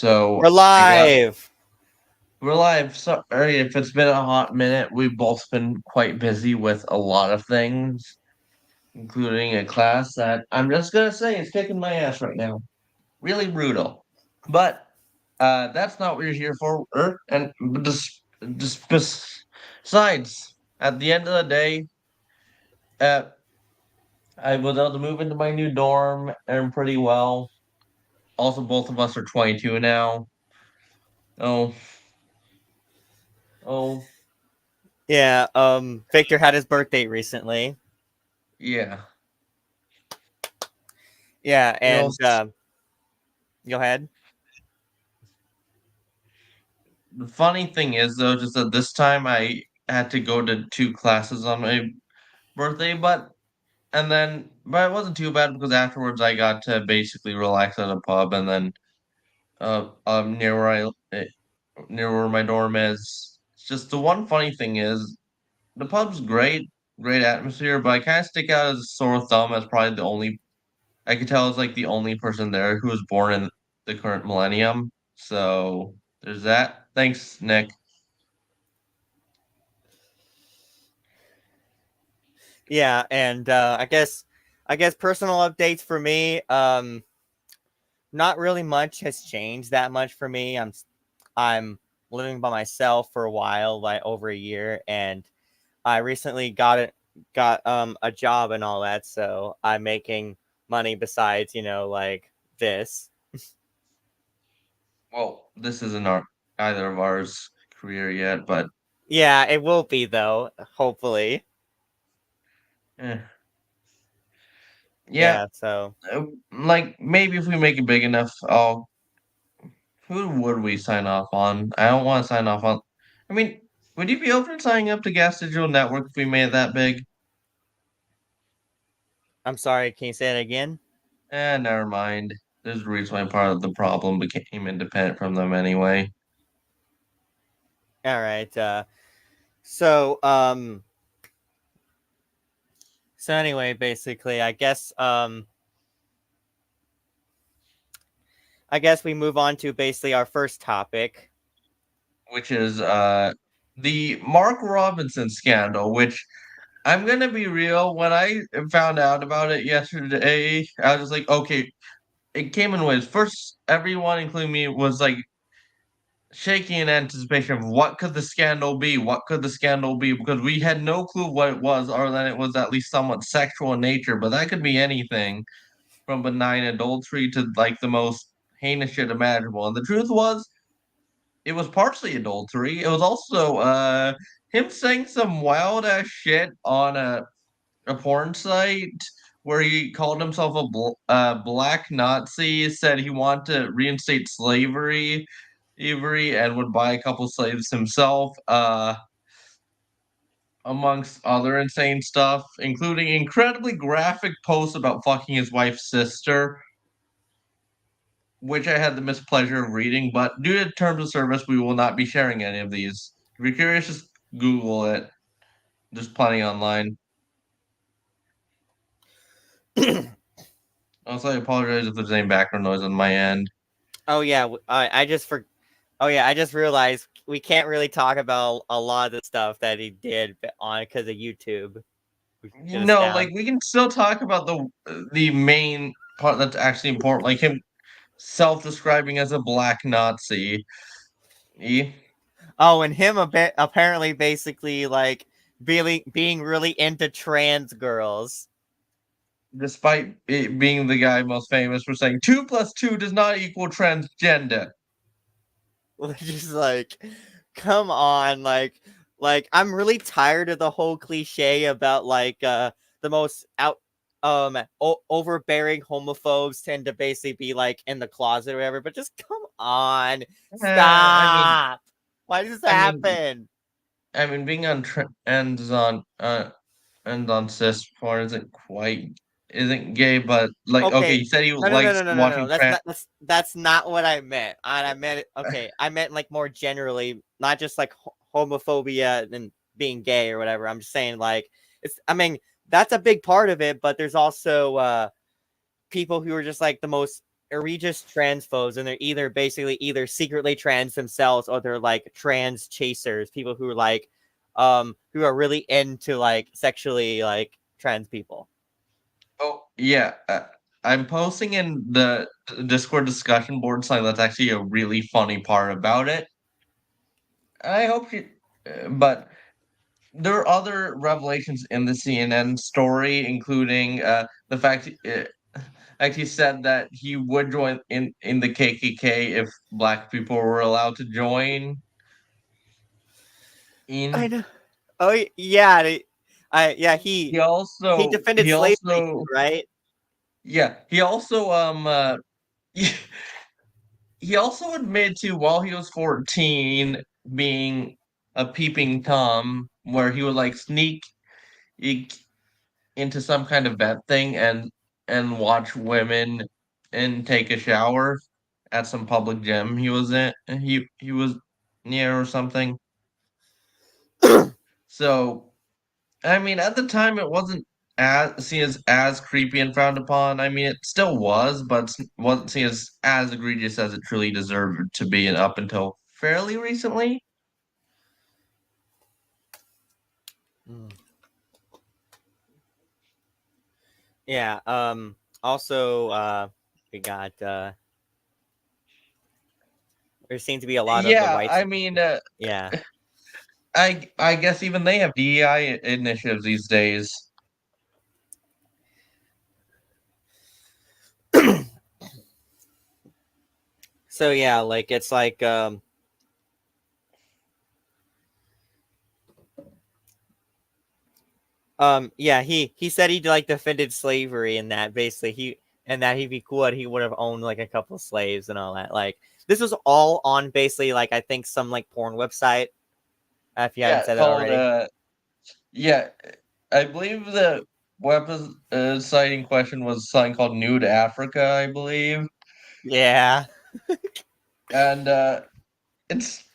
So We're I got live. we're live. Sorry if it's been a hot minute. We've both been quite busy with a lot of things, including a class that I'm just gonna say is kicking my ass right now. Really brutal. But that's not what you're here for. And just besides, at the end of the day, uh, I was able to move into my new dorm and pretty well. Also, both of us are 22 now. Oh, oh, Yeah, Victor had his birthday recently. yeah. Yeah, You know, and go ahead. the funny thing is though, just that this time I had to go to two classes on my birthday, but it wasn't too bad because afterwards I got to basically relax at a pub and then near where near where my dorm is. It's just the one funny thing is the pub's great atmosphere, but I kind of stick out as a sore thumb as probably the only I could tell as like the only person there who was born in the current millennium. So there's that. Thanks, Nick. Yeah, and I guess personal updates for me. Not really much has changed that much for me. I'm living by myself for a while, like over a year, and I recently got a job and all that, so I'm making money besides like this. Well, this isn't our either of ours career yet, but Yeah, it will be though, hopefully. eh, yeah, Yeah, so like maybe if we make it big enough, I'll. Who would we sign off on? I don't want to sign off on. I mean, would you be open to signing up to Gas Digital Network if we made it that big? I'm sorry, can you say it again? Never mind. There's a reason why part of the problem became independent from them anyway. All right. So so anyway, basically, I guess we move on to basically our first topic. Which is the Mark Robinson scandal, which I'm gonna be real. When I found out about it yesterday, I was just like, okay, it came in waves. First, everyone, including me, was like shaking in anticipation of what could the scandal be? What could the scandal be? Because we had no clue what it was, other than it was at least somewhat sexual in nature. But that could be anything from benign adultery to like the most heinous shit imaginable. And the truth was, it was partially adultery. It was also him saying some wild ass shit on a porn site where he called himself a black Nazi, said he wanted to reinstate slavery, Avery, and would buy a couple slaves himself, amongst other insane stuff, including incredibly graphic posts about fucking his wife's sister, which I had the mispleasure of reading, but due to terms of service, we will not be sharing any of these. If you're curious, just Google it. There's plenty online. Also, I apologize if there's any background noise on my end. Oh yeah, I just for oh yeah, I just realized we can't really talk about a lot of the stuff that he did on because of YouTube. It was No, like down. we can still talk about the main part that's actually important, like him self-describing as a black Nazi. E, Oh, and him a bit apparently basically like being really into trans girls. Despite it being the guy most famous for saying 2 plus 2 does not equal transgender. Just like, come on, like I'm really tired of the whole cliche about like the most overbearing homophobes tend to basically be like in the closet or whatever. But just come on, I mean, stop. Why does this I mean, happen? I mean, being on ends on cis porn isn't gay, but like okay, Okay. he said he No, no, no, likes no, no, no, no. watching That's not. That's not what I meant. I meant it. Okay, I meant like more generally, not just like homophobia and being gay or whatever. I'm just saying like it's. I mean, that's a big part of it, but there's also people who are just like the most egregious transphobes, and they're either secretly trans themselves, or they're like trans chasers, people who are like who are really into like sexually like trans people. Oh yeah, I'm posting in the Discord discussion board something that's actually a really funny part about it. I hope you, but there are other revelations in the CNN story, including the fact like he said that he would join in the KKK if black people were allowed to join. I In know. Oh yeah, yeah he he also defended he slavery, also right? yeah he also he also admitted to while he was 14 being a peeping tom, where he would like sneak into some kind of vent thing and watch women and take a shower at some public gym he was in he was near or something. So I mean at the time it wasn't as seen as creepy and frowned upon. I mean it still was, but wasn't seen as egregious as it truly deserved to be, and up until fairly recently. Mm. Yeah. Also, we got there seems to be a lot of the Yeah, whites. I mean Yeah. I guess even they have DEI initiatives these days. So yeah, like it's like yeah, he said he like defended slavery, and that basically he'd be cool and he would have owned like a couple of slaves and all that. Like this was all on basically like I think some like porn website. If you haven't Yeah, said that called already. yeah, I believe the weapons sighting question was something called Nude Africa, I believe. Yeah. And it's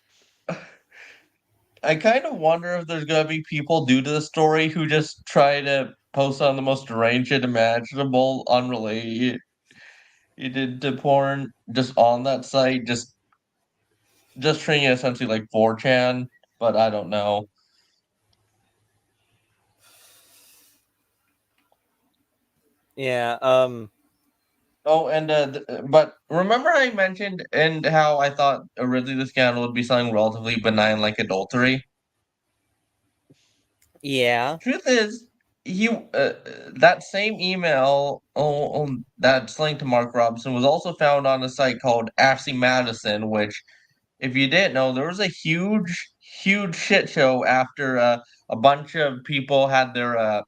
I kind of wonder if there's gonna be people due to the story who just try to post on the most deranged shit imaginable, unrelated to porn, just on that site, just treating it essentially like 4chan, but I don't know. Yeah. Oh, and but remember I mentioned and how I thought originally the scandal would be something relatively benign like adultery. Yeah. Truth is, he that same email that's linked to Mark Robinson was also found on a site called Ashley Madison, which, if you didn't know, there was a huge shit show after a bunch of people had their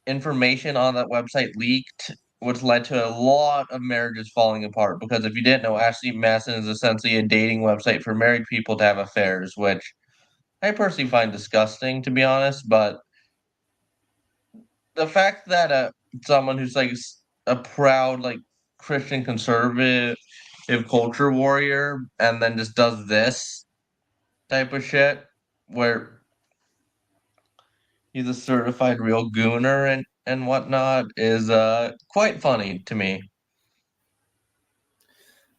information on that website leaked, which led to a lot of marriages falling apart. Because if you didn't know, Ashley Madison is essentially a dating website for married people to have affairs, which I personally find disgusting, to be honest. But the fact that someone who's like a proud like Christian conservative culture warrior and then just does this type of shit where he's a certified real gooner and whatnot is quite funny to me.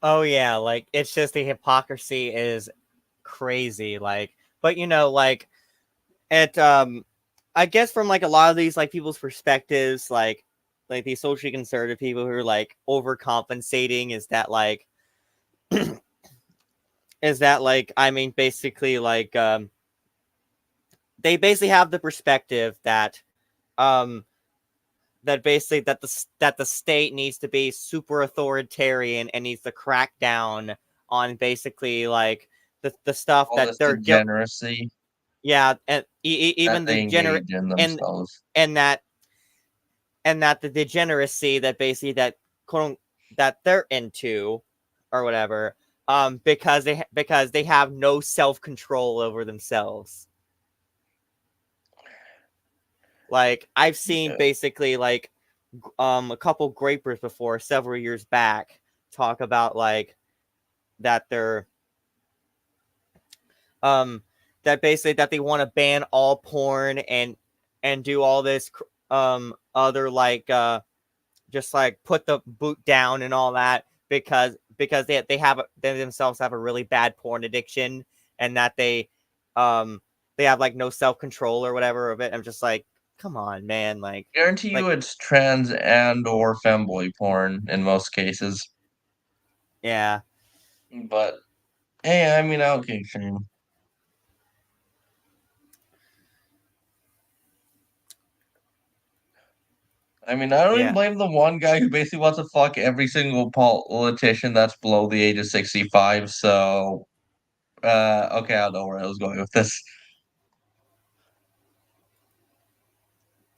Oh yeah, like it's just the hypocrisy is crazy. Like, but like it I guess from like a lot of these like people's perspectives, like these socially conservative people who are like overcompensating is that like I mean basically like they basically have the perspective that um basically that the state needs to be super authoritarian and needs to crack down on basically like the stuff All that this they're guilt. degeneracy Yeah, and that even the they degenerate engage in and themselves. and that the degeneracy that basically that quote that they're into or whatever because they have no self-control over themselves. Like I've seen Yeah. basically like a couple grapers before several years back talk about like that they're um that basically that they want to ban all porn and do all this other like just like put the boot down and all that because they themselves have a really bad porn addiction and that they have like no self control or whatever of it. I'm just like, come on, man, Guarantee you like it's trans and or femboy porn in most cases. yeah, But hey, I mean, I'll get shame. I mean, I don't even yeah. blame the one guy who basically wants to fuck every single politician that's below the age of 65. So, okay, I don't know where I was going with this.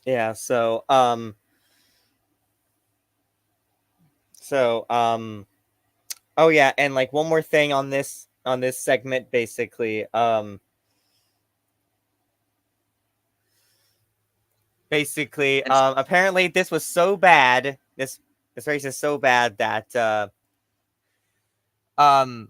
Yeah, oh yeah, and like one more thing on this segment basically It's apparently this was so bad this race is so bad um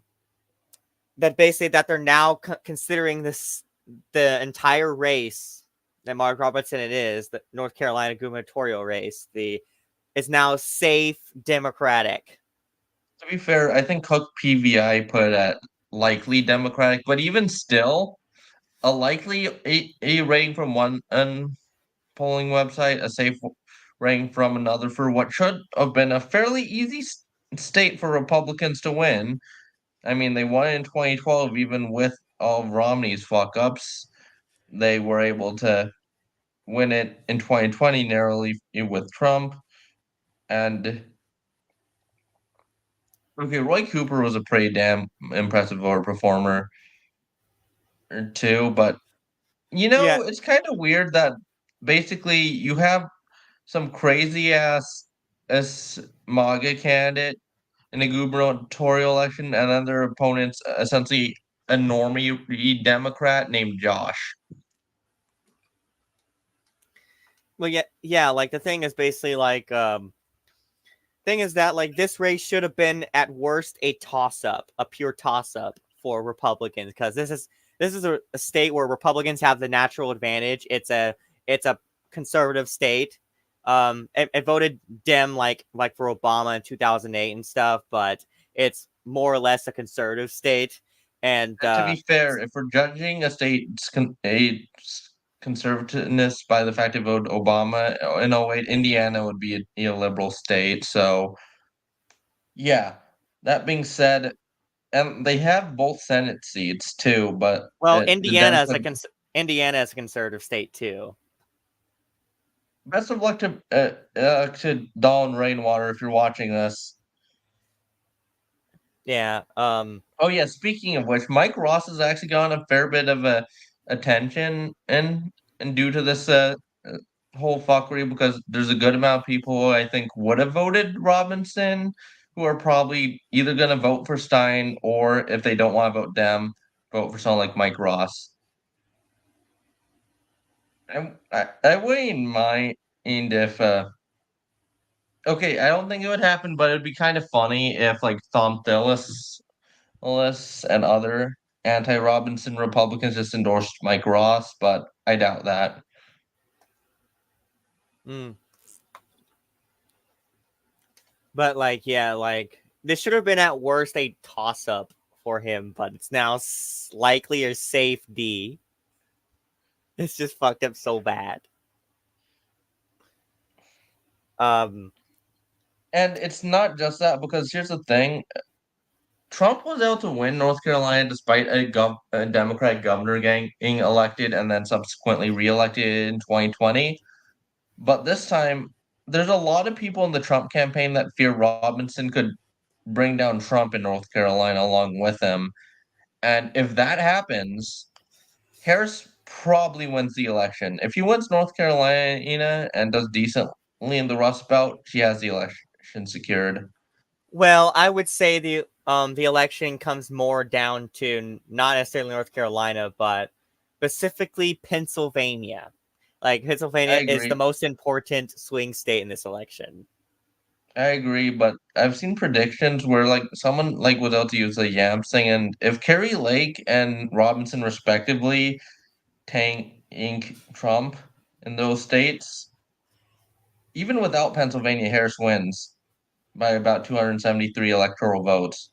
that basically that they're now considering the entire race that Mark Robertson it is the North Carolina gubernatorial race the is now safe Democratic. To be fair, I think Cook PVI put it at likely Democratic, but even still, a likely a rating from one polling website, a safe rating from another for what should have been a fairly easy state for Republicans to win. I mean, they won in 2012, even with all of Romney's fuck ups. They were able to win it in 2020 narrowly with Trump. And okay, Roy Cooper was a pretty damn impressive voter performer too, but Yeah, it's kind of weird that basically you have some crazy ass MAGA candidate in a gubernatorial election, and then their opponent's essentially a normie Democrat named Josh. well yeah like the thing is basically thing is that like this race should have been at worst a toss up, a pure toss up for Republicans because this is a state where Republicans have the natural advantage. It's a conservative state. It voted Dem like for Obama in 2008 and stuff, but it's more or less a conservative state. And And to be fair, if we're judging a conservativeness by the fact it voted Obama in 08, Indiana would be a liberal state. So, yeah. That being said, and they have both Senate seats too, but well, the Dems have Indiana is a conservative state too. best of luck to Dawn Rainwater if you're watching this. Yeah. Oh yeah, speaking of which, Mike Ross has actually gotten a fair bit of attention and due to this whole fuckery because there's a good amount of people who I think would have voted Robinson who are probably either gonna vote for Stein or if they don't want to vote Dem, vote for someone like Mike Ross. I wouldn't mind if okay, I don't think it would happen, but it'd be kind of funny if like Thom Tillis and other anti-Robinson Republicans just endorsed Mike Ross, but I doubt that. mm. But like, yeah, like this should have been at worst a toss up for him, but it's now likely a safe D. It's just fucked up so bad. Um, And it's not just that because here's the thing: Trump was able to win North Carolina despite a Democratic governor getting elected and then subsequently reelected in 2020. But this time, there's a lot of people in the Trump campaign that fear Robinson could bring down Trump in North Carolina along with him. And if that happens, Harris probably wins the election. If he wins North Carolina and does decently in the Rust Belt, she has the election secured. well, I would say the election comes more down to not necessarily North Carolina, but specifically Pennsylvania. Like I Pennsylvania is the agree. most important swing state in this election. I agree, but I've seen predictions where like someone like was able to use the Yamp thing, and if Kerry Lake and Robinson respectively tank Trump in those states, even without Pennsylvania, Harris wins by about 273 electoral votes.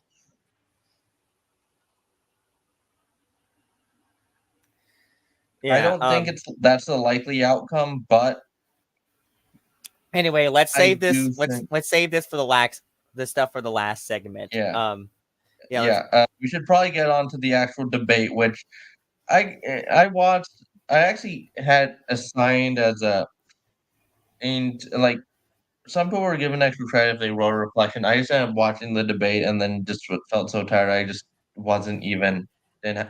I Yeah. don't think that's the likely outcome, but Anyway, let's I save this. do think, Let's save this for the stuff for the last segment. yeah, Yeah. Let's. yeah. We should probably get on to the actual debate, which I watched. I actually had assigned as a and like some people were given extra credit if they wrote a reflection. I just ended up watching the debate and then just felt so tired. I just wasn't even in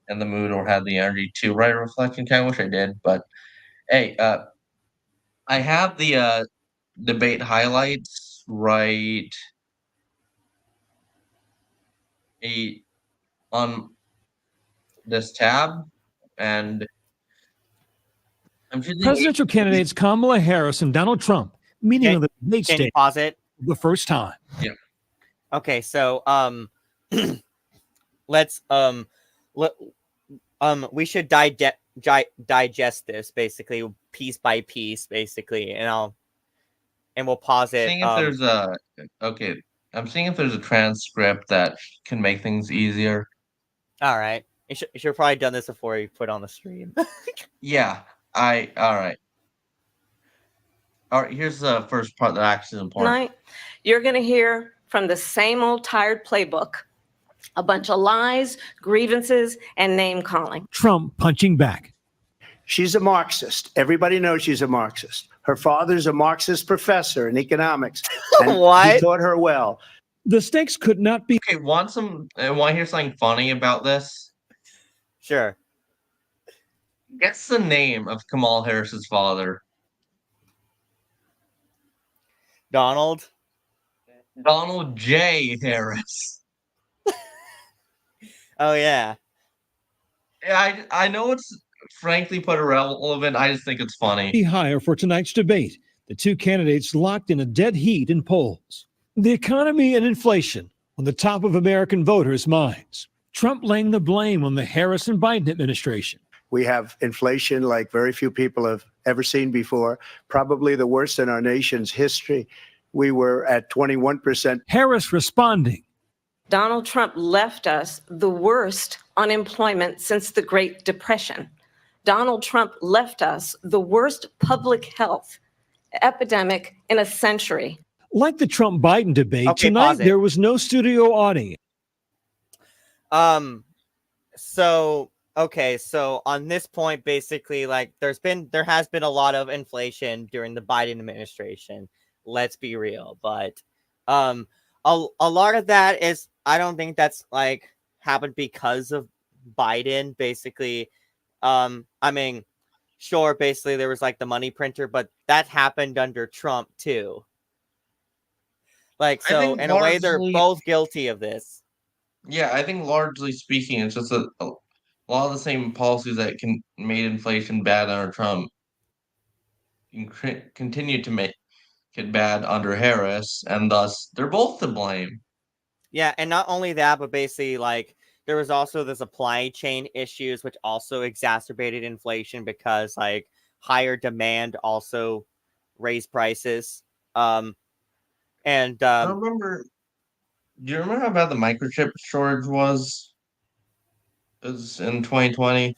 in the mood or had the energy to write a reflection. Kind of wish I did, but hey, I have the debate highlights right a on this tab, and I'm choosing Presidential eight. candidates Kamala Harris and Donald Trump meeting Can, on the debate can you stage pause it? for the first time. Yeah, Okay. So let's let, we should digest this basically piece by piece, basically, and we'll pause it. seeing if there's a okay. I'm seeing if there's a transcript that can make things easier. All right. You should have probably done this before you put on the stream. Yeah, I all right. All right, here's the first part that actually is important. Tonight, you're going to hear from the same old tired playbook, a bunch of lies, grievances, and name calling. Trump punching back. She's a Marxist. Everybody knows she's a Marxist. Her father's a Marxist professor in economics. And What? He taught her well. The stakes could not be Okay, want to hear something funny about this? Sure. Guess the name of Kamal Harris's father. Donald. Donald J. Harris. Oh yeah. Yeah, I know it's frankly put irrelevant. I just think it's funny. higher for tonight's debate. The two candidates locked in a dead heat in polls. The economy and inflation on the top of American voters' minds. Trump laying the blame on the Harris and Biden administration. We have inflation like very few people have ever seen before, probably the worst in our nation's history. We were at 21%. Harris responding. Donald Trump left us the worst unemployment since the Great Depression. Donald Trump left us the worst public health epidemic in a century. Like the Trump Biden debate, Okay, tonight pause it. there was no studio audience. So okay, so on this point, basically, like there has been a lot of inflation during the Biden administration. Let's be real, but a lot of that is, I don't think that's like happened because of Biden. Basically, I mean, sure, basically there was like the money printer, but that happened under Trump too. Like, I so think in a way, they're largely- both guilty of this. Yeah, I think largely speaking, it's just a lot of the same policies that made inflation bad under Trump continue to make it bad under Harris, and thus they're both to blame. Yeah, and not only that, but basically, like, there was also the supply chain issues, which also exacerbated inflation because, like, higher demand also raised prices. And I remember. Do you remember how bad the microchip shortage was? It was in 2020.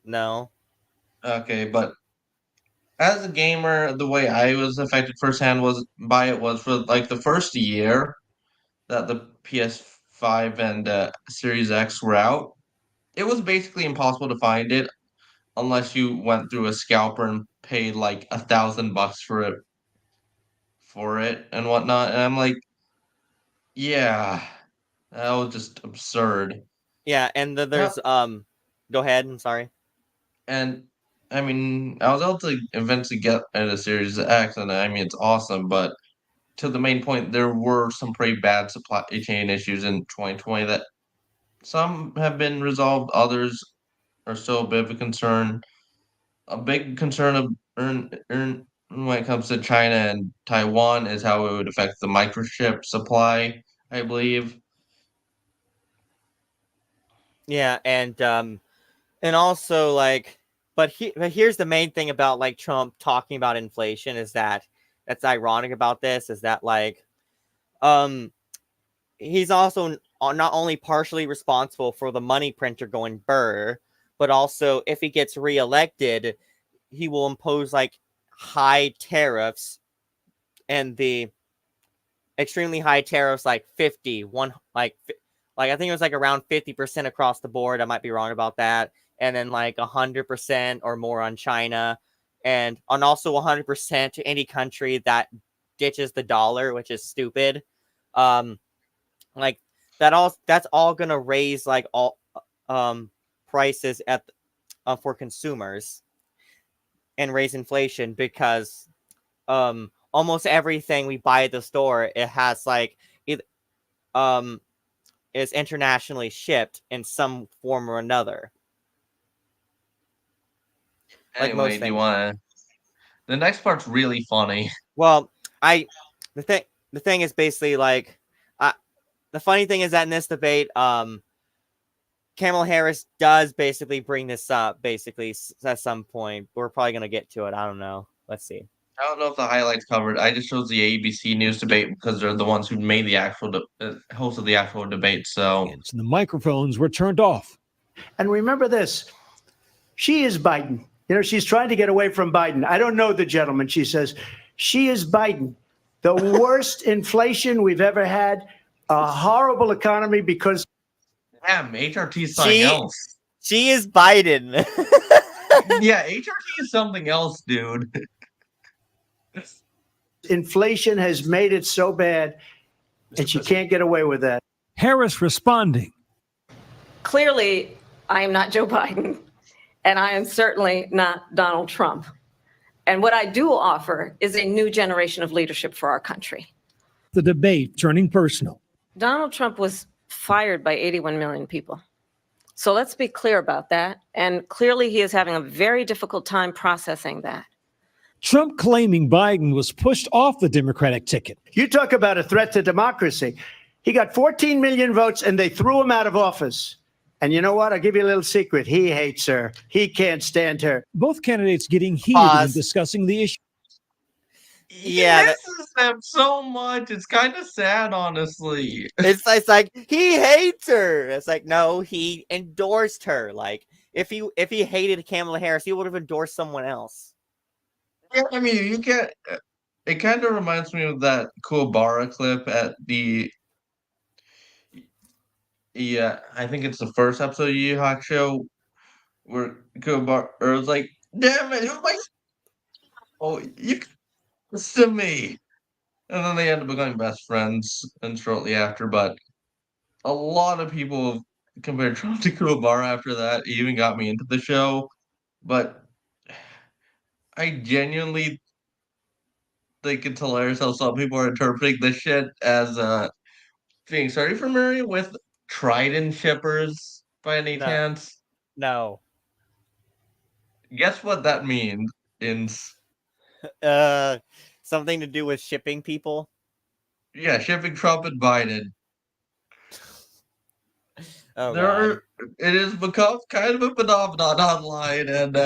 No. Okay, but as a gamer, the way I was affected firsthand was for like the first year that the PS5 and Series X were out. It was basically impossible to find it unless you went through a scalper and paid like $1,000 for it and whatnot. And I'm like, yeah, that was just absurd. Yeah, and there's go ahead, I'm sorry. And I mean, I was able to eventually get a Series X, and I mean, it's awesome. But to the main point, there were some pretty bad supply chain issues in 2020 that some have been resolved, others are still a bit of a concern. A big concern of when it comes to China and Taiwan is how it would affect the microchip supply, I believe. Yeah, and also, like, but here's the main thing about like Trump talking about inflation is that's ironic about this is that like he's also not only partially responsible for the money printer going burr, but also if he gets reelected, he will impose like high tariffs, and the extremely high tariffs like 51 like I think it was like around 50% across the board. I might be wrong about that. And then like 100% or more on China, and on also 100% to any country that ditches the dollar, which is stupid. Like that's all gonna raise like all prices at for consumers and raise inflation because almost everything we buy at the store, it has like it is internationally shipped in some form or another. Like most Anyway, do you things. want to? The next part's really funny. Well, the thing is basically like the funny thing is that in this debate, Kamala Harris does basically bring this up basically at some point. We're probably gonna get to it. I don't know. Let's see. I don't know if the highlights covered. I just chose the ABC News debate because they're the ones who made the actual host of the actual debate. So And the microphones were turned off. And remember this, she is Biden. You know, she's trying to get away from Biden. I don't know the gentleman. She says, she is Biden. The worst inflation we've ever had, a horrible economy because... damn, HRT is something else. She is Biden. Yeah, HRT is something else, dude. Inflation has made it so bad, and she can't get away with that. Harris responding. Clearly, I am not Joe Biden, and I am certainly not Donald Trump. And what I do offer is a new generation of leadership for our country. The debate turning personal. Donald Trump was fired by 81 million people. So let's be clear about that. And clearly, he is having a very difficult time processing that. Trump claiming Biden was pushed off the Democratic ticket. You talk about a threat to democracy. He got 14 million votes, and they threw him out of office. And you know what? I'll give you a little secret. He hates her. He can't stand her. Both candidates getting heated Pause. in discussing the issue. Yeah, He misses them so much. It's kind of sad, honestly. it's like he hates her. It's like no, he endorsed her. Like if he hated Kamala Harris, he would have endorsed someone else. Yeah, I mean, you can't. It kind of reminds me of that Kuwabara clip at the. Yeah, I think it's the first episode of Yu Yu Hakusho where Kuwabara was like, "Damn it, who am I? Oh, you to me," and then they end up becoming best friends, and shortly after. But a lot of people compared Trump to Kuwabara after that. It even got me into the show, but I genuinely think it's hilarious how some people are interpreting this shit as being sorry for Murray with Trident shippers by any No. chance. No. Guess what that means? Something to do with shipping people. Yeah, shipping Trump and Biden. Oh, It has become kind of a phenomenon online, and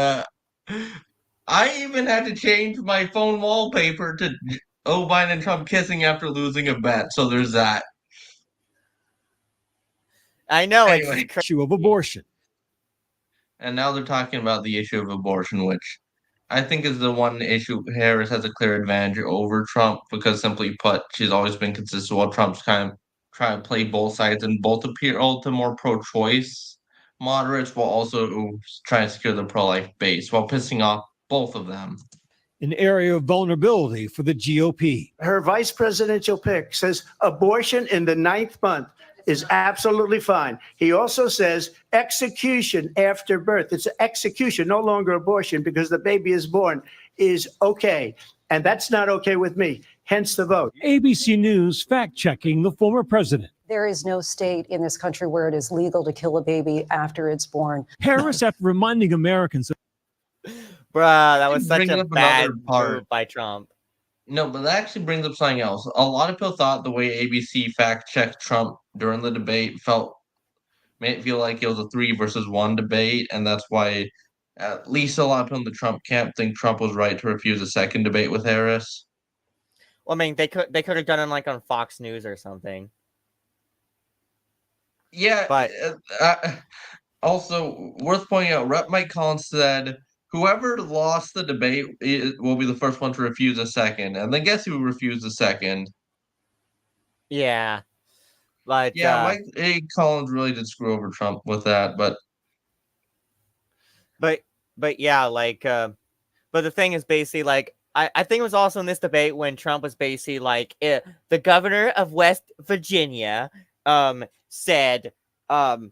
I even had to change my phone wallpaper to Biden and Trump kissing after losing a bet. So there's that. I know Anyway. it's crazy. Issue of abortion. And now they're talking about the issue of abortion, which I think is the one issue Harris has a clear advantage over Trump because, simply put, she's always been consistent while Trump's kind of trying to play both sides and both appeal to more pro-choice moderates while also trying to secure the pro-life base while pissing off both of them. An area of vulnerability for the GOP. Her vice presidential pick says abortion in the 9th month is absolutely fine. He also says execution after birth. It's execution, no longer abortion, because the baby is born, is okay. And that's not okay with me, hence the vote. ABC News fact-checking the former president. There is no state in this country where it is legal to kill a baby after it's born. Harris, after reminding Americans of Bruh, that was such Bring a up bad another part. move by Trump. No, but that actually brings up something else. A lot of people thought the way ABC fact-checked Trump during the debate made it feel like it was a 3 versus 1 debate, and that's why at least a lot of people in the Trump camp think Trump was right to refuse a second debate with Harris. Well, I mean, they could have done it like on Fox News or something. Yeah, But also worth pointing out, Rep. Mike Collins said whoever lost the debate will be the first one to refuse a second, and then guess who refused a second? yeah, but Yeah, Mike Collins really did screw over Trump with that, but but yeah, like but the thing is basically like I think it was also in this debate when Trump was basically like the governor of West Virginia said the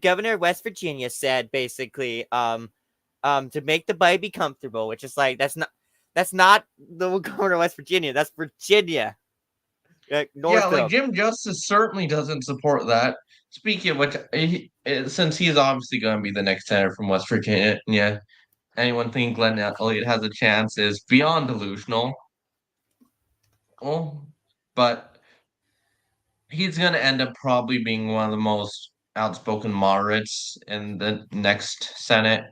governor of West Virginia said basically to make the baby comfortable, which is like that's not the governor of West Virginia, that's Virginia. North yeah, like of. Jim Justice certainly doesn't support that. Speaking of which, since he's obviously going to be the next senator from West Virginia, anyone think Glenn Elliott has a chance is beyond delusional. Well, but he's going to end up probably being one of the most outspoken moderates in the next Senate.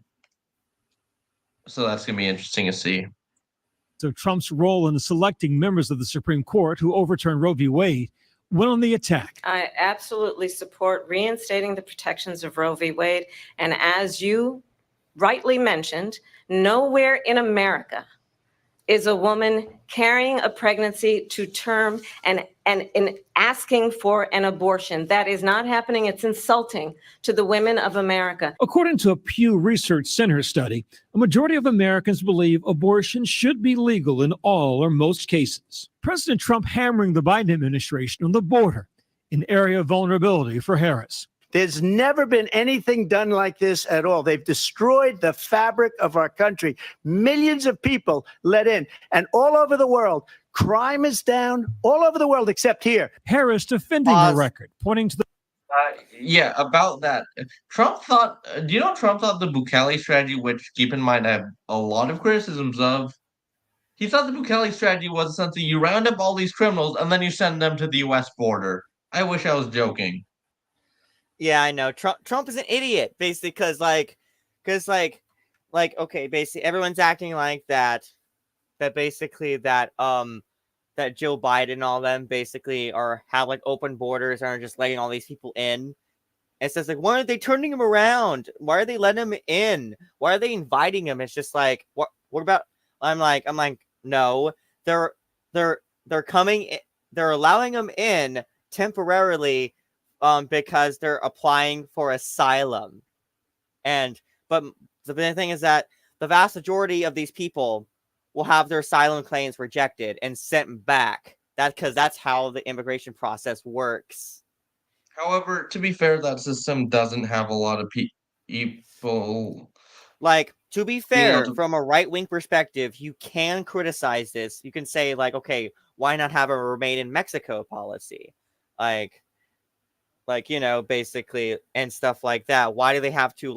So that's going to be interesting to see. So Trump's role in selecting members of the Supreme Court who overturned Roe v. Wade went on the attack. I absolutely support reinstating the protections of Roe v. Wade. And as you rightly mentioned, nowhere in America is a woman carrying a pregnancy to term and asking for an abortion. That is not happening. It's insulting to the women of America. According to a Pew Research Center study, a majority of Americans believe abortion should be legal in all or most cases. President Trump hammering the Biden administration on the border, an area of vulnerability for Harris. There's never been anything done like this at all. They've destroyed the fabric of our country. Millions of people let in. And all over the world, crime is down all over the world except here. Harris defending her record, pointing to the Yeah, about that. Trump thought, do you know Trump thought the Bukele strategy, which keep in mind I have a lot of criticisms of, he thought the Bukele strategy was essentially you round up all these criminals and then you send them to the US border. I wish I was joking. Yeah, I know. Trump is an idiot, basically, because okay, basically everyone's acting like that basically that Joe Biden and all them basically have like open borders and are just letting all these people in. And so it's like, why aren't they turning him around? Why are they letting him in? Why are they inviting him? It's just like, what about? I'm like, no, they're coming, they're allowing him in temporarily. Because they're applying for asylum. But the thing is that the vast majority of these people will have their asylum claims rejected and sent back. Because that's how the immigration process works. However, to be fair, that system doesn't have a lot of people. Like, to be fair, from a right-wing perspective, you can criticize this. You can say, like, okay, why not have a remain in Mexico policy? Like, basically, and stuff like that. Why do they have to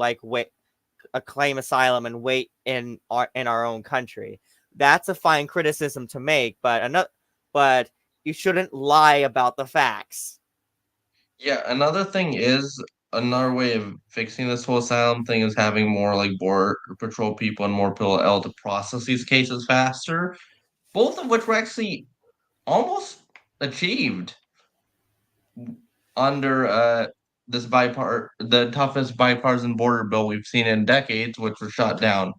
claim asylum and wait in our own country? That's a fine criticism to make, but you shouldn't lie about the facts. Yeah, another way of fixing this whole asylum thing is having more like border patrol people and more people able to process these cases faster. Both of which were actually almost achieved under the toughest bipartisan border bill we've seen in decades, which was shot down.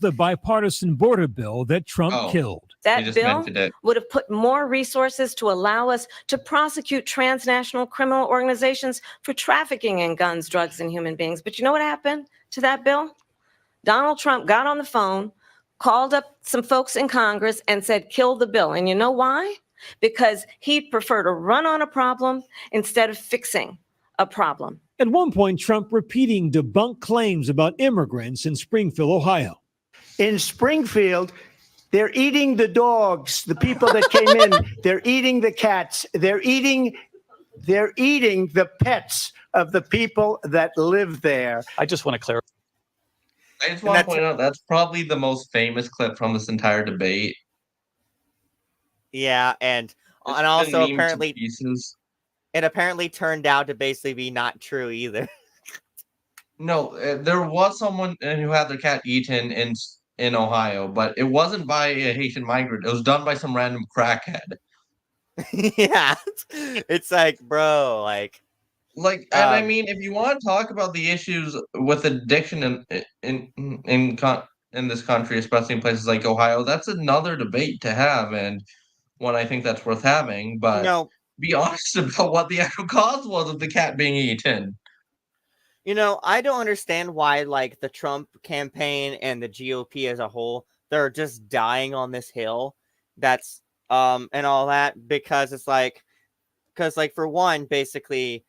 The bipartisan border bill that Trump killed. That bill would have put more resources to allow us to prosecute transnational criminal organizations for trafficking in guns, drugs, and human beings. But you know what happened to that bill? Donald Trump got on the phone, called up some folks in Congress, and said, kill the bill. And you know why? Because he'd prefer to run on a problem instead of fixing a problem. At one point, Trump repeating debunked claims about immigrants in Springfield, Ohio. In Springfield, they're eating the dogs, the people that came in. They're eating the cats. They're eating the pets of the people that live there. I just want to clarify. I just want to point out that's probably the most famous clip from this entire debate. Yeah, and also apparently it apparently turned out to basically be not true either. No, there was someone who had their cat eaten in Ohio, but it wasn't by a Haitian migrant. It was done by some random crackhead. Yeah, it's like, bro, like, Like, and I um, mean, if you want to talk about the issues with addiction in this country, especially in places like Ohio, that's another debate to have, and one I think that's worth having. you But know, be honest about what the actual cause was of the cat being eaten. I don't understand why, like, the Trump campaign and the GOP as a whole, they're just dying on this hill. That's and all that, because it's like, for one, basically,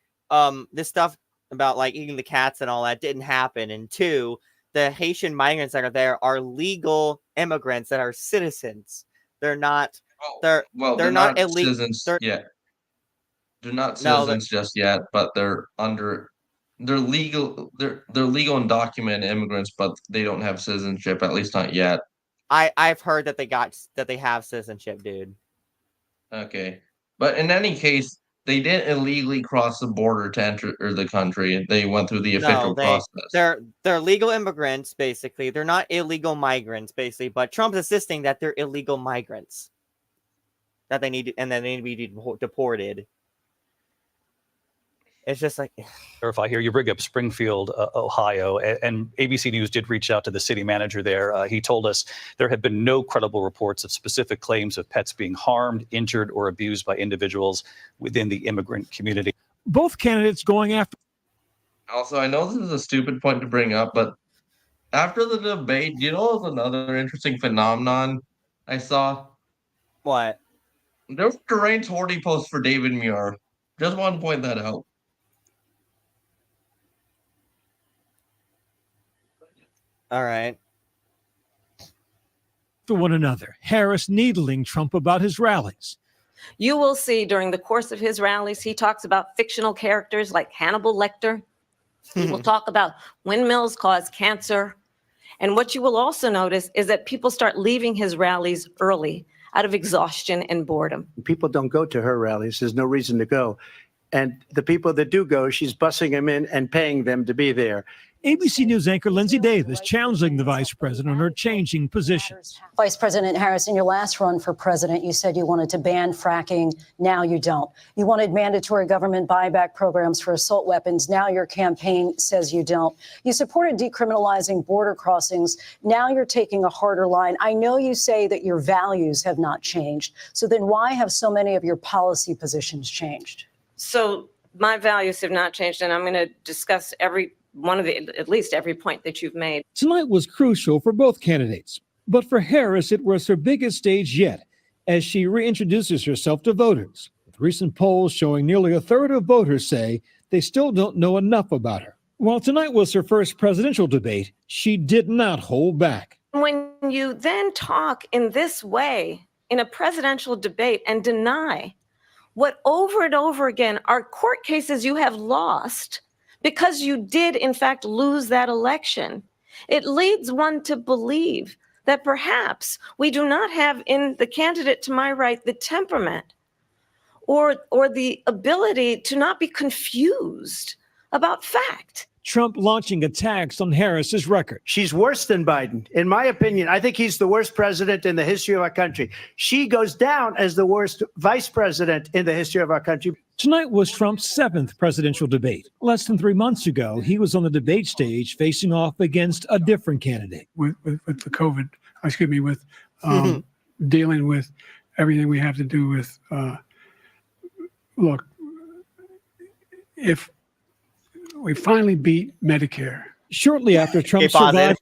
this stuff about like eating the cats and all that didn't happen, and two, the Haitian migrants that are there are legal immigrants that are citizens. They're not. They're Well, they're they're not not illegal. citizens yet. They're not No, citizens just yet, but they're legal. They're legal and documented immigrants, but they don't have citizenship, at least not yet. I've heard that they have citizenship, dude. Okay. But in any case, they didn't illegally cross the border to enter the country. They went through the No, official process. they're legal immigrants, basically. They're not illegal migrants, basically. But Trump's insisting that they're illegal migrants, that they need, and then they need to be deported. It's just like, Verify here. You bring up Springfield, Ohio, and ABC News did reach out to the city manager there. He told us there have been no credible reports of specific claims of pets being harmed, injured, or abused by individuals within the immigrant community. Both candidates going after Also, I know this is a stupid point to bring up, but after the debate, you know, there's another interesting phenomenon I saw. what? There was a Terrain 40 post for David Muir. Just want to point that out. All right. one another. Harris needling Trump about his rallies. You will see during the course of his rallies, he talks about fictional characters like Hannibal Lecter. He will talk about windmills cause cancer. And what you will also notice is that people start leaving his rallies early out of exhaustion and boredom. People don't go to her rallies. There's no reason to go. And the people that do go, she's bussing them in and paying them to be there. ABC News anchor Lindsay Davis challenging the vice president on her changing positions. Vice President Harris, in your last run for president, you said you wanted to ban fracking. Now you don't. You wanted mandatory government buyback programs for assault weapons. Now your campaign says you don't. You supported decriminalizing border crossings. Now you're taking a harder line. I know you say that your values have not changed. So then why have so many of your policy positions changed? So my values have not changed, and I'm going to discuss at least every point that you've made. Tonight was crucial for both candidates, but for Harris, it was her biggest stage yet as she reintroduces herself to voters, with recent polls showing nearly a third of voters say they still don't know enough about her. While tonight was her first presidential debate, she did not hold back. When you then talk in this way in a presidential debate and deny what over and over again are court cases you have lost because you did, in fact, lose that election, it leads one to believe that perhaps we do not have in the candidate to my right the temperament or the ability to not be confused about fact. Trump launching attacks on Harris's record. She's worse than Biden. In my opinion, I think he's the worst president in the history of our country. She goes down as the worst vice president in the history of our country. Tonight was Trump's seventh presidential debate. Less than 3 months ago, he was on the debate stage facing off against a different candidate. With the COVID, with dealing with everything we have to do with, look, if we finally beat Medicare. Shortly after Trump Okay, pause survived,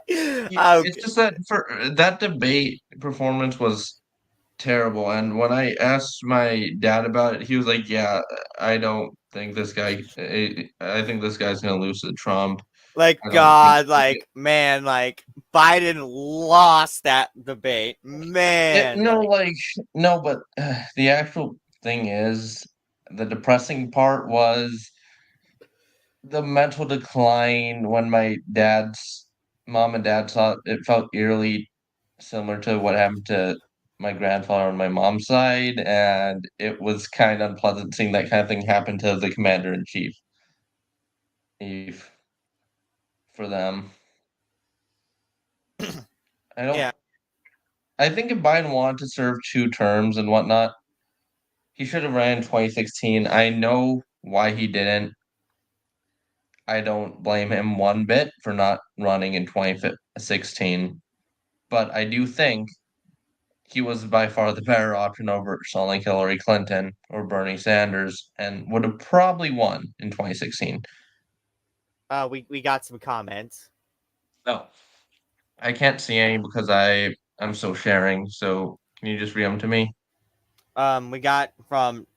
It's just that for that debate performance was terrible. And when I asked my dad about it, he was like, "Yeah, I don't think this guy. I think this guy's gonna lose to Trump." Like, I don't God, think- like, man, like, Biden lost that debate. Man. No, but the actual thing is, the depressing part was the mental decline when my dad's mom and dad saw it. It felt eerily similar to what happened to my grandfather on my mom's side, and it was kind of unpleasant seeing that kind of thing happen to the commander in chief. Eve. for them. I don't. Yeah. I think if Biden wanted to serve 2 terms and whatnot, he should have ran in 2016. I know why he didn't. I don't blame him one bit for not running in 2016, but I do think he was by far the better option over someone like Hillary Clinton or Bernie Sanders, and would have probably won in 2016. We got some comments. No, I can't see any because I'm still sharing. So can you just read them to me? We got from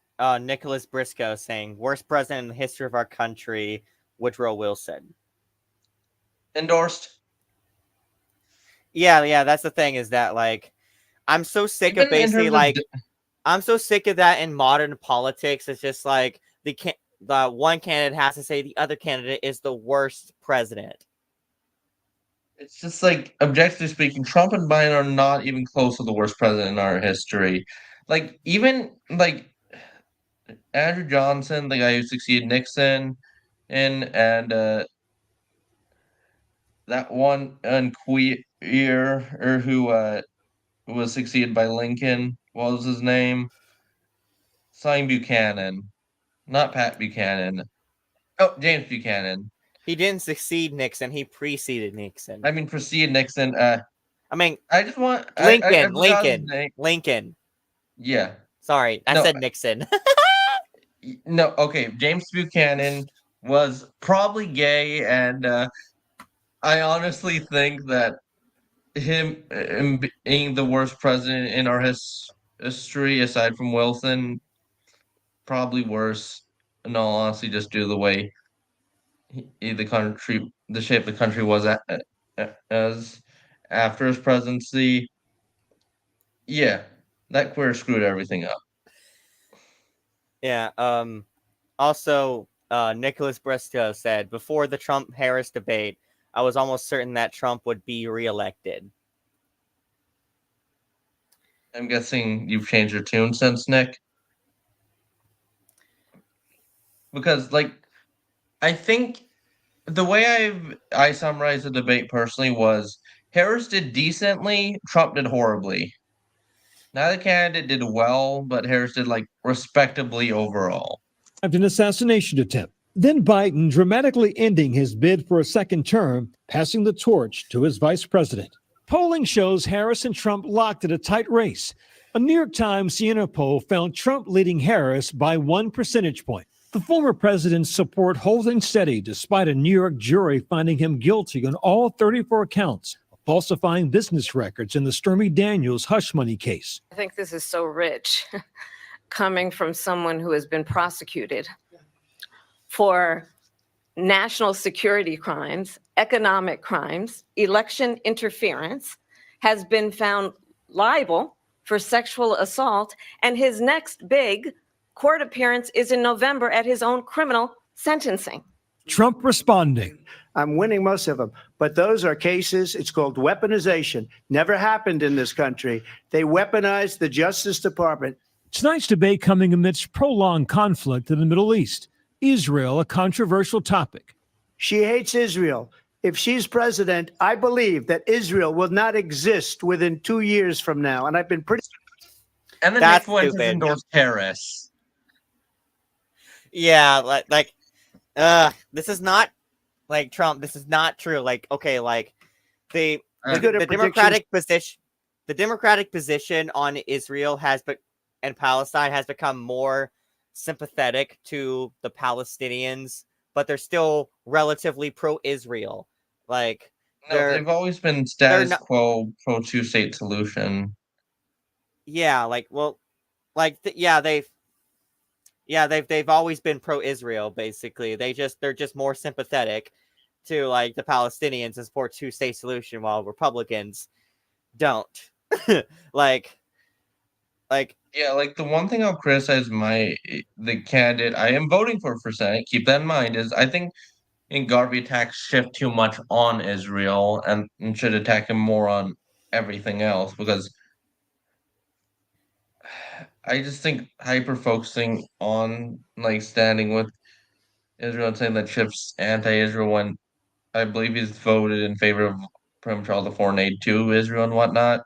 Nicholas Briscoe saying, "Worst president in the history of our country, Woodrow Wilson." Endorsed. Yeah, that's the thing, is that like I'm so sick Even of in basically terms of like I'm so sick of that in modern politics. It's just like the one candidate has to say the other candidate is the worst president. It's just like, objectively speaking, Trump and Biden are not even close to the worst president in our history. Like, even like Andrew Johnson, the guy who succeeded Nixon, and that one unqueer or who was succeeded by Lincoln. What was his name? Simon Buchanan, not Pat Buchanan. Oh, James Buchanan. He didn't succeed Nixon. He preceded Nixon. I mean, preceded Nixon. I mean, I just want Lincoln. I forgot his Lincoln. name. Lincoln. Yeah. Sorry, I No, said Nixon. No, okay. James Buchanan was probably gay, and I honestly think that him being the worst president in our history, aside from Wilson, probably worse. In all honesty, just due to the way the shape the country was as after his presidency. Yeah, that queer screwed everything up. Yeah. Also, Nicholas Briscoe said, before the Trump-Harris debate, I was almost certain that Trump would be reelected. I'm guessing you've changed your tune since, Nick. Because, like, I think the way I summarized the debate personally was Harris did decently, Trump did horribly. Neither candidate did well, but Harris did like respectably overall. An assassination attempt. Then Biden dramatically ending his bid for a second term, passing the torch to his vice president. Polling shows Harris and Trump locked at a tight race. A New York Times Siena poll found Trump leading Harris by 1 percentage point. The former president's support holding steady despite a New York jury finding him guilty on all 34 counts of falsifying business records in the Stormy Daniels hush money case. I think this is so rich coming from someone who has been prosecuted for national security crimes, economic crimes, election interference, has been found liable for sexual assault, and his next big court appearance is in November at his own criminal sentencing. Trump responding. I'm winning most of them. But those are cases, it's called weaponization. Never happened in this country. They weaponized the Justice Department. Tonight's debate coming amidst prolonged conflict in the Middle East. Israel, a controversial topic. She hates Israel. If she's president, I believe that Israel will not exist within 2 years from now. And I've been pretty. And then That's Nick Fuentes stupid. endorsed Harris. Yeah, this is not like Trump. This is not true. Like, okay, like the Good at the Democratic position on Israel and Palestine has become more sympathetic to the Palestinians, but they're still relatively pro-Israel. Like, No, they've always been status quo, pro two-state solution. yeah, like, well, like, they've always been pro-Israel. Basically, they're just more sympathetic to like the Palestinians and support two-state solution, while Republicans don't. like. Yeah, like the one thing I'll criticize the candidate I am voting for Senate, keep that in mind, is I think Garvey attacks shift too much on Israel and should attack him more on everything else, because I just think hyper focusing on like standing with Israel and saying that Chip's anti-Israel when I believe he's voted in favor of pretty much all the foreign aid to Israel and whatnot,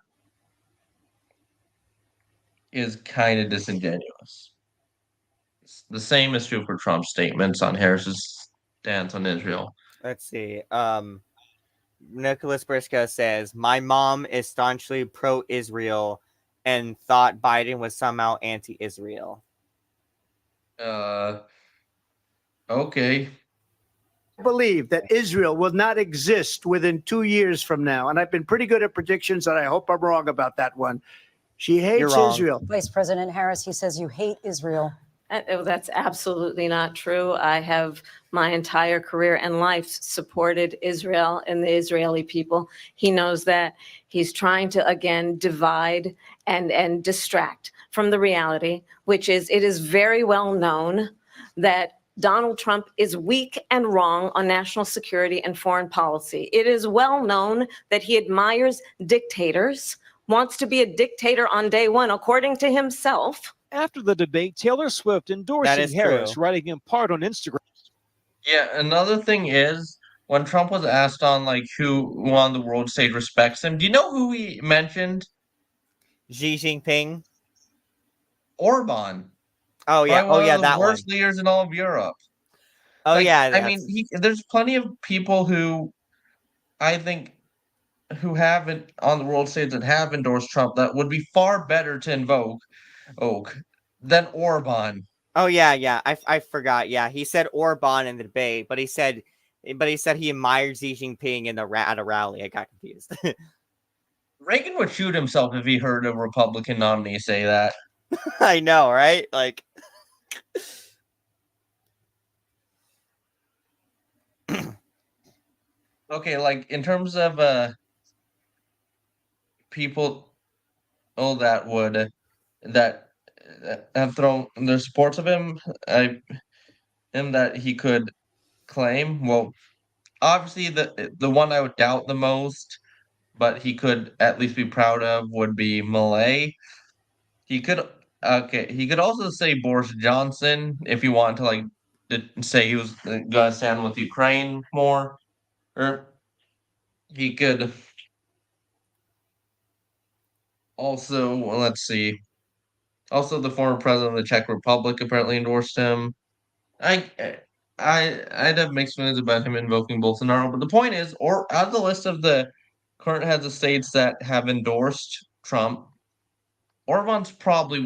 is kind of disingenuous. The same is true for Trump's statements on Harris's stance on Israel. Let's see. Nicholas Briscoe says, "My mom is staunchly pro-Israel and thought Biden was somehow anti-Israel." Okay. I believe that Israel will not exist within 2 years from now. And I've been pretty good at predictions, and I hope I'm wrong about that one. She hates wrong. Israel. Vice President Harris, he says you hate Israel. That's absolutely not true. I have my entire career and life supported Israel and the Israeli people. He knows that. He's trying to, again, divide and distract from the reality, which is it is very well known that Donald Trump is weak and wrong on national security and foreign policy. It is well known that he admires dictators, wants to be a dictator on day one, according to himself. After the debate, Taylor Swift endorsing is Harris, true. writing in part on Instagram. Yeah, another thing is when Trump was asked on like who on the world stage respects him, do you know who he mentioned? Xi Jinping. Orban. Oh yeah. Probably one of the That one. worst leaders in all of Europe. Oh Like, yeah. I mean, there's plenty of people who I think who haven't on the world stage that have endorsed Trump that would be far better to invoke than Orban. Oh yeah. I forgot. Yeah, he said Orban in the debate, but he said he admired Xi Jinping at a rally. I got confused. Reagan would shoot himself if he heard a Republican nominee say that. I know, right? Like, Okay, like in terms of people that would that have thrown their supports of him, him that he could claim. Well, obviously the one I would doubt the most, but he could at least be proud of would be Malay. He could he could also say Boris Johnson if he wanted to like say he was gonna stand with Ukraine more, or he could also let's see. Also, the former president of the Czech Republic apparently endorsed him. I I'd have mixed feelings about him invoking Bolsonaro, but the point is, or out of the list of the current heads of states that have endorsed Trump, Orban's probably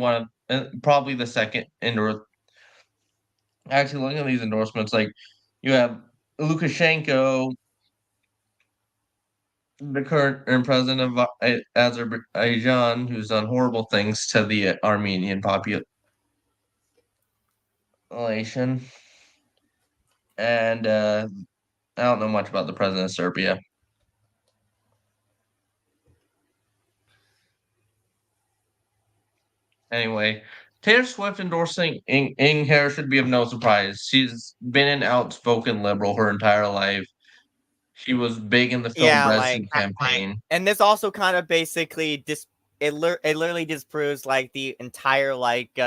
probably the second endorse. Actually, looking at these endorsements, like you have Lukashenko, the current president of Azerbaijan, who's done horrible things to the Armenian population, and I don't know much about the president of Serbia. Anyway, Taylor Swift endorsing Ing Harris should be of no surprise. She's been an outspoken liberal her entire life. She was big in the Phil yeah, Bredesen like, campaign. and this also kind of basically it literally disproves like the entire like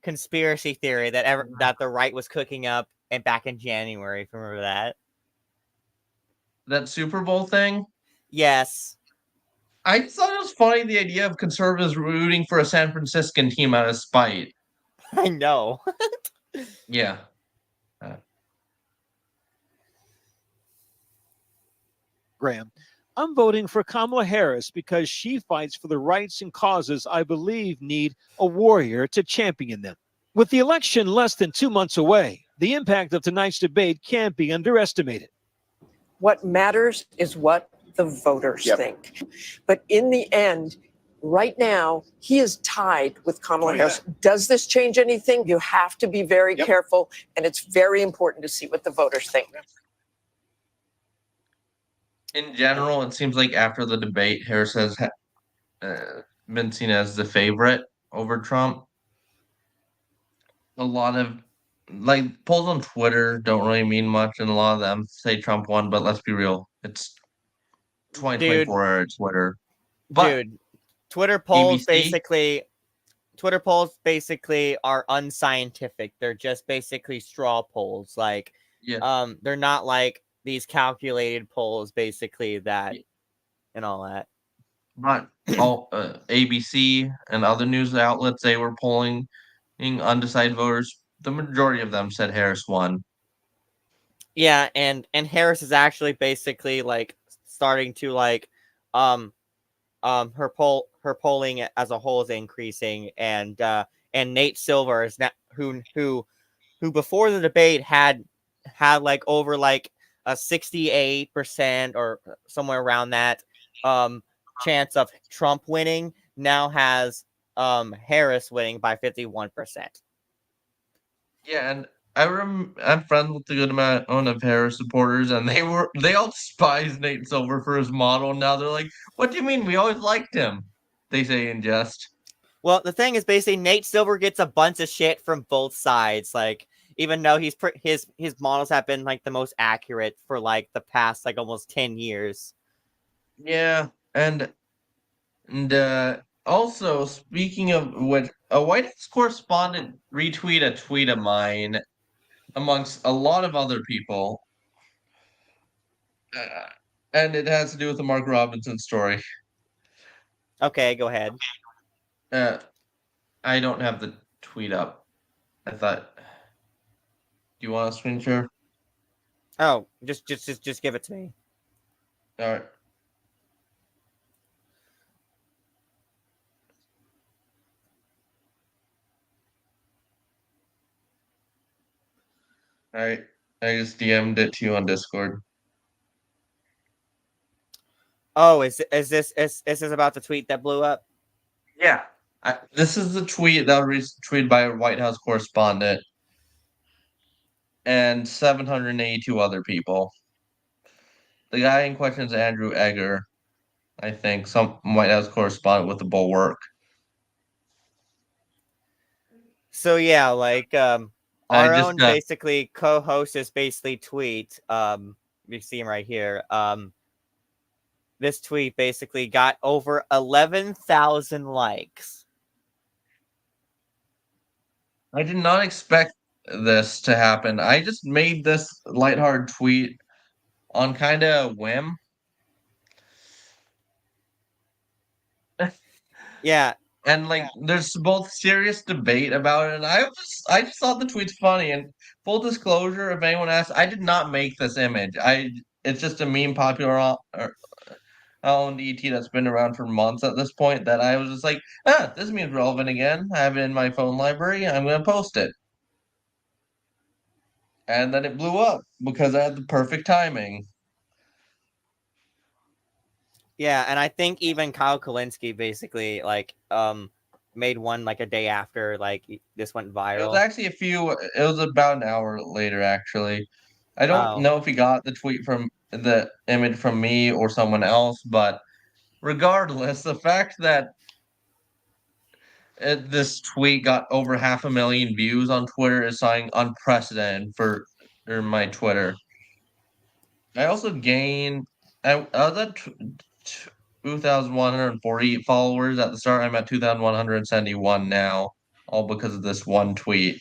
conspiracy theory that the right was cooking up and back in January. If you remember that? That Super Bowl thing? Yes. I just thought it was funny the idea of conservatives rooting for a San Franciscan team out of spite. I know. Yeah. Graham, I'm voting for Kamala Harris because she fights for the rights and causes I believe need a warrior to champion them. With the election less than 2 months away, the impact of tonight's debate can't be underestimated. What matters is what the voters think. But in the end, right now, he is tied with Kamala Harris. Does this change anything? You have to be very careful, and it's very important to see what the voters think. In general, it seems like after the debate, Harris has been seen as the favorite over Trump. A lot of like polls on Twitter don't really mean much, and a lot of them say Trump won. But let's be real, it's 2024 era Twitter. But Dude, Twitter polls ABC? basically are unscientific. They're just basically straw polls. Like, Yeah. they're not like these calculated polls, basically, that and all that. But all ABC and other news outlets, they were polling undecided voters. The majority of them said Harris won. Yeah, and Harris is actually basically like starting to like her polling as a whole is increasing, and Nate Silver is now who before the debate had like over like a 68% or somewhere around that chance of Trump winning, now has Harris winning by 51%. Yeah, and I'm friends with a good amount of Harris supporters, and they all despise Nate Silver for his model. Now they're like, "What do you mean? We always liked him." They say in jest. Well, the thing is, basically, Nate Silver gets a bunch of shit from both sides. Like, even though his models have been like the most accurate for like the past like almost 10 years. Yeah, and also speaking of which, a White House correspondent retweeted a tweet of mine amongst a lot of other people, and it has to do with the Mark Robinson story. Okay, go ahead. I don't have the tweet up. I thought. Do you want a screen share? Oh, just give it to me. All right. I just DM'd it to you on Discord. Oh, is this about the tweet that blew up? Yeah. This is the tweet that was retweeted by a White House correspondent and 782 other people. The guy in question is Andrew Egger, I think, some White House correspondent with the Bulwark. So yeah, like I our just own got- basically co-host is basically tweet. You see him right here. This tweet basically got over 11,000 likes. I did not expect this to happen. I just made this lighthearted tweet on kind of whim. Yeah, And like, there's both serious debate about it, and I just thought the tweet's funny. And full disclosure, if anyone asks, I did not make this image. It's just a meme popular on ET that's been around for months at this point. That I was just like, this meme's relevant again. I have it in my phone library. I'm gonna post it, and then it blew up because I had the perfect timing. yeah, and I think even Kyle Kulinski basically like made one like a day after like this went It viral. was actually it was about an hour later, actually. I don't Oh. know if he got the image from me or someone else, but regardless, the fact that this tweet got over 500,000 views on Twitter is something unprecedented for my Twitter. I also gained, I was at 2,148 followers at the start. I'm at 2,171 now, all because of this one tweet.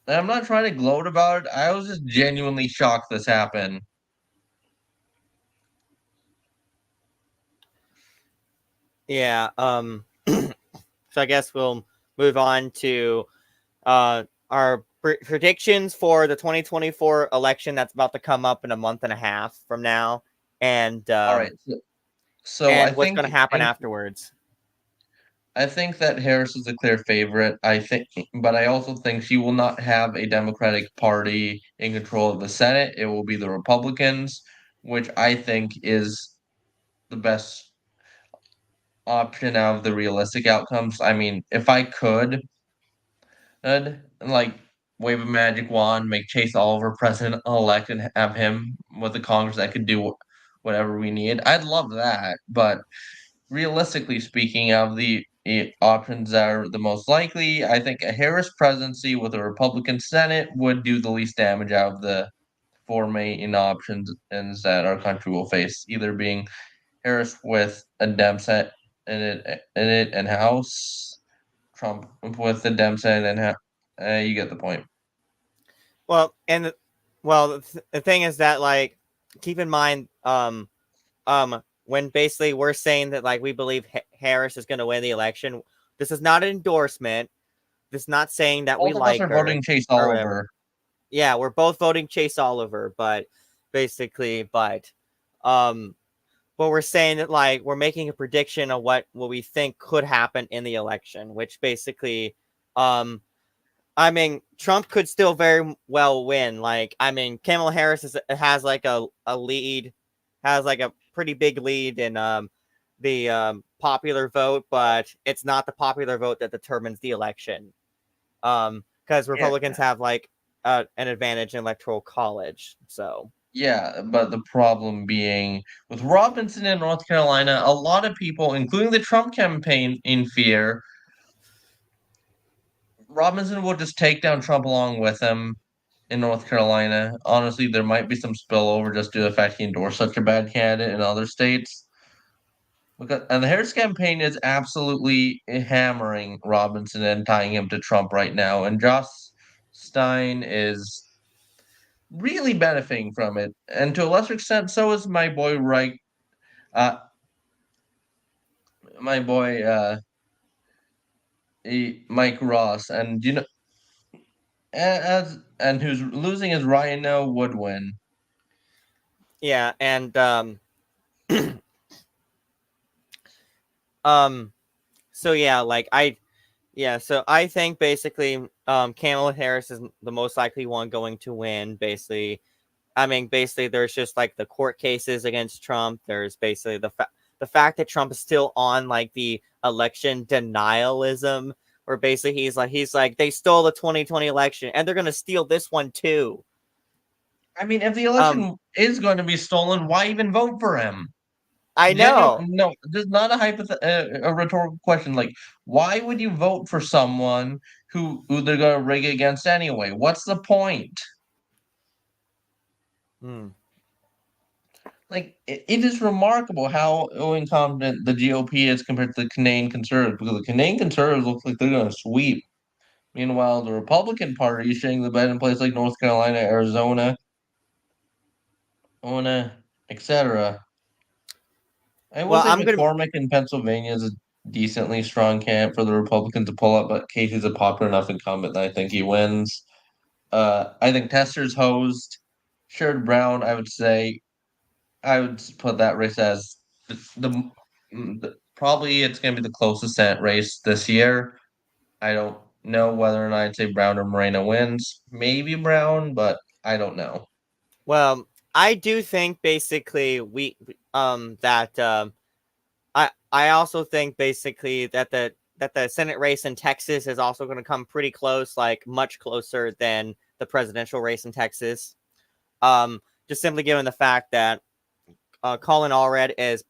And I'm not trying to gloat about it. I was just genuinely shocked this happened. Yeah. So I guess we'll move on to our predictions for the 2024 election that's about to come up in a month and a half from now, and All right. So and I what's think going to happen afterwards. I think that Harris is a clear favorite. But I also think she will not have a Democratic Party in control of the Senate. It will be the Republicans, which I think is the best option out of the realistic outcomes. I mean, if I could, like wave a magic wand, make Chase Oliver president-elect, and have him with the Congress that could do whatever we need, I'd love that. But realistically speaking, of the options that are the most likely, I think a Harris presidency with a Republican Senate would do the least damage out of the four main options that our country will face, either being Harris with a Dem Senate and House, Trump with the Dem Senate and you get the point. Well, and Well, the thing is that, like, keep in mind, when basically we're saying that, like, we believe Harris is going to win the election, this is not an endorsement. This is not saying that we Both of us like are her voting Chase or whatever. Oliver. Yeah, we're both voting Chase Oliver, but we're saying that, like, we're making a prediction of what we think could happen in the election, which basically, I mean, Trump could still very well win. Like, I mean, Kamala Harris has like a lead, has like a pretty big lead in the popular vote, but it's not the popular vote that determines the election. Because Republicans have like an advantage in electoral college. So Yeah, but the problem being with Robinson in North Carolina, a lot of people, including the Trump campaign, in fear Robinson will just take down Trump along with him in North Carolina. Honestly, there might be some spillover just due to the fact he endorsed such a bad candidate in other states. And the Harris campaign is absolutely hammering Robinson and tying him to Trump right now. And Josh Stein is really benefiting from it. And to a lesser extent, so is my boy uh my boy Mike Ross. And and who's losing is Ryan Woodwin. yeah, and so yeah, so I think basically Kamala Harris is the most likely one going to win. Basically, I mean, basically there's just like the court cases against Trump. There's basically the fact that Trump is still on like the election denialism, where basically he's like they stole the 2020 election and they're gonna steal this one too. I mean, if the election is going to be stolen, why even vote for him? I know. No, this is not a rhetorical question. Like, why would you vote for someone who they're going to rig against anyway? What's the point? Like, it is remarkable how incompetent the GOP is compared to the Canadian Conservatives, because the Canadian Conservatives look like they're going to sweep. Meanwhile, the Republican Party is shitting the bed in places like North Carolina, Arizona, etc. I will Well, say I'm gonna. McCormick in Pennsylvania is a decently strong camp for the Republicans to pull up, but Casey's a popular enough incumbent that I think he wins. I think Tester's hosed. Sherrod Brown, I would put that race as probably it's going to be the closest Senate race this year. I don't know whether or not I'd say Brown or Moreno wins. Maybe Brown, but I don't know. Well, I do think basically I also think basically that the Senate race in Texas is also going to come pretty close, like much closer than the presidential race in Texas. Just simply given the fact that Colin Allred is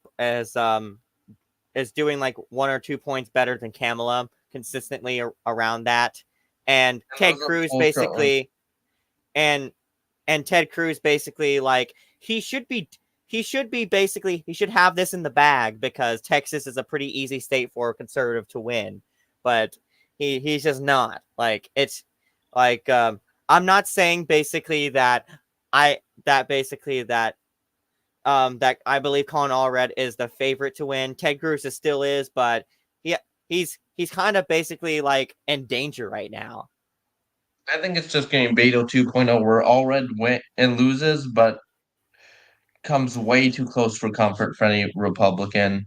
doing like 1 or 2 points better than Kamala consistently around that, and Ted Cruz basically, and Ted Cruz basically, like, he should have this in the bag because Texas is a pretty easy state for a conservative to win, but he's just not. Like, it's like I'm not saying basically that I believe Colin Allred is the favorite to win. Ted Cruz still is, but he's kind of basically like in danger right now. I think it's just getting Beto 2.0 where Allred went and loses, but comes way too close for comfort for any Republican.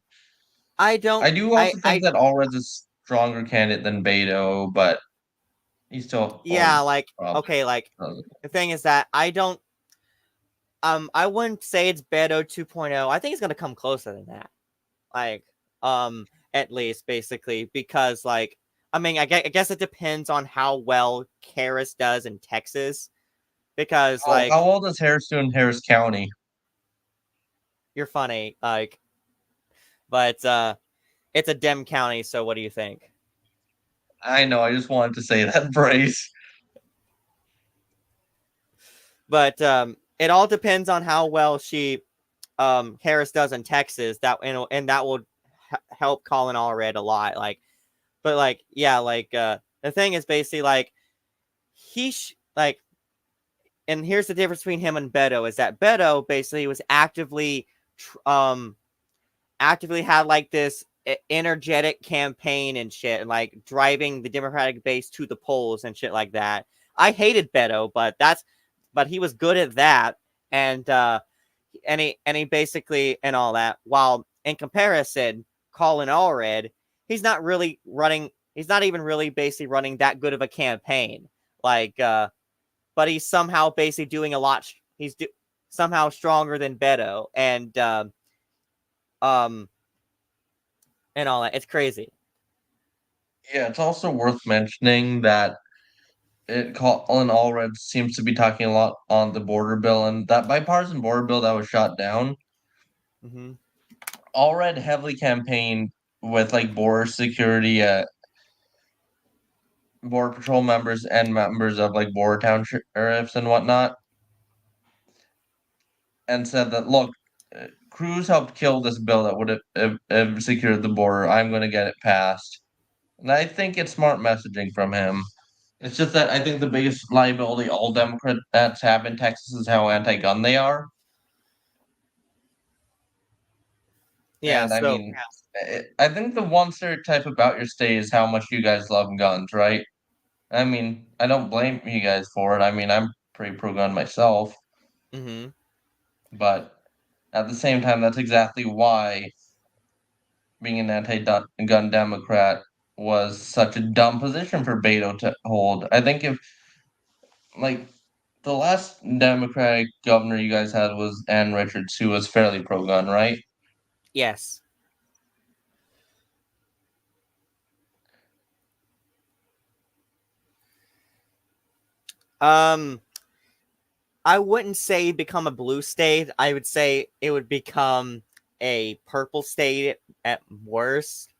I do also think that Allred's a stronger candidate than Beto, but he's still okay. Like, the thing is that I wouldn't say it's Beto 2.0. I think it's gonna come closer than that. Like, at least basically because, like, I mean, I guess it depends on how well Harris does in Texas, because like, how well does Harris do in Harris County? You're funny, like, but it's a Dem county, so what do you think? I know, I just wanted to say that phrase. But it all depends on how well Harris does in Texas. And that will help Colin Allred a lot. Like, but like, yeah, like the thing is basically like in and here's the difference between him and Beto is that Beto basically was actively had like this energetic campaign and shit, and like driving the Democratic base to the polls and shit like that. I hated Beto, but he was good at that, and he basically and all that. While in comparison, Colin Allred, he's not even really basically running that good of a campaign. Like, but he's somehow basically doing a lot. Somehow stronger than Beto, and all that. It's crazy. Yeah, it's also worth mentioning that Colin Allred seems to be talking a lot on the border bill, and that bipartisan border bill that was shot down. Mm-hmm. Allred heavily campaigned with like border security, border patrol members and members of like border town sheriffs and whatnot, and said that look, Cruz helped kill this bill that would have secured the border. I'm going to get it passed. And I think it's smart messaging from him. It's just that I think the biggest liability all Democrats have in Texas is how anti-gun they are. Yeah, And I so mean, I think the one stereotype about your state is how much you guys love guns, right? I mean, I don't blame you guys for it. I mean, I'm pretty pro-gun myself. mm-hmm. But at the same time, that's exactly why being an anti-gun Democrat was such a dumb position for Beto to hold. I think if, like, the last Democratic governor you guys had was Ann Richards, who was fairly pro-gun, right? Yes. I wouldn't say become a blue state. I would say it would become a purple state at worst,